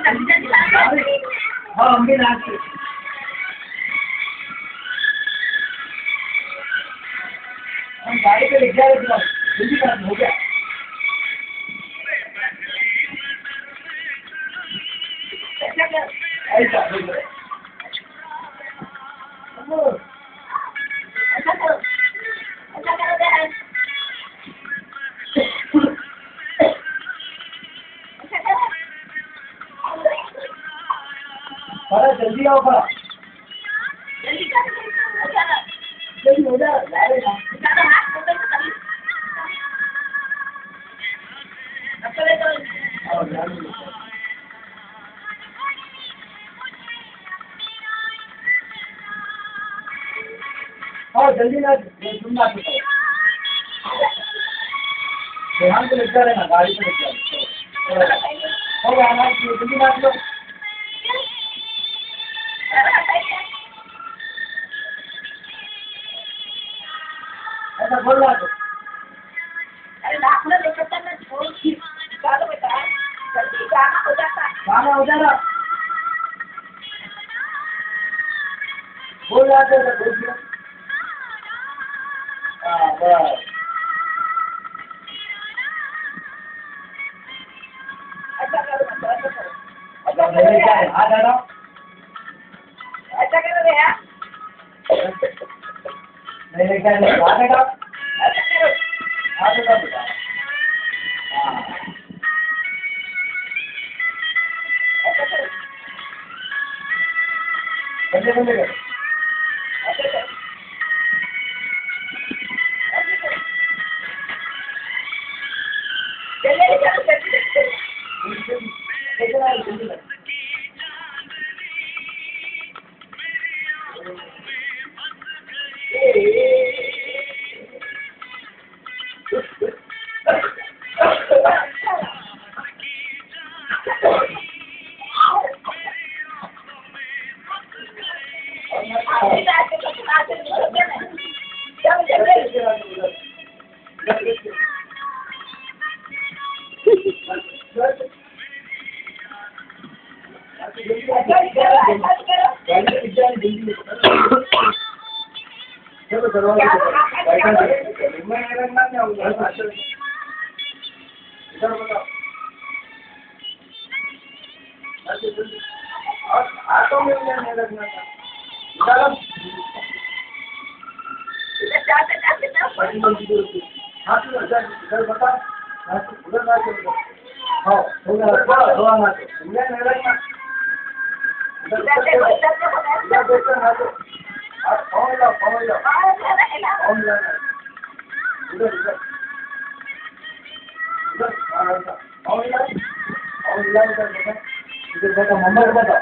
हाँ हम भी नाचते हम गाड़ी पे लेके जा रहे थे जल्दी कर हो गया ऐसा बड़ा जल्दी आओ बड़ा जल्दी हो जा हाँ जल्दी ना सुनना ध्यान से लग जा रहे ना गाड़ी पे लग जा रहे हो गया ना जल्दी नाच लो ऐसा बोल रहा है अरे दाखला देखता ना छोड़ चलो बेटा जल्दी गाना हो जाता बोल रहा था बोल दिया हाँ बस ऐसा करो अच्छा मेरे क्या है आ जा रहा ऐसा करो रे यार मेरे क्या है आ जाएगा ऐसा करो आ जाएगा बेटा हाँ ऐसा करो बंदे बंदे कर ऐसा करो जल्दी चलो जल्दी देखना जल्दी कर चलो दरवाजा मैं रखना क्या होगा इधर बताओ ऑटो में नहीं रखना था हाँ इधर बता उधर हाँ होगा नहीं रखना मम्मा को बता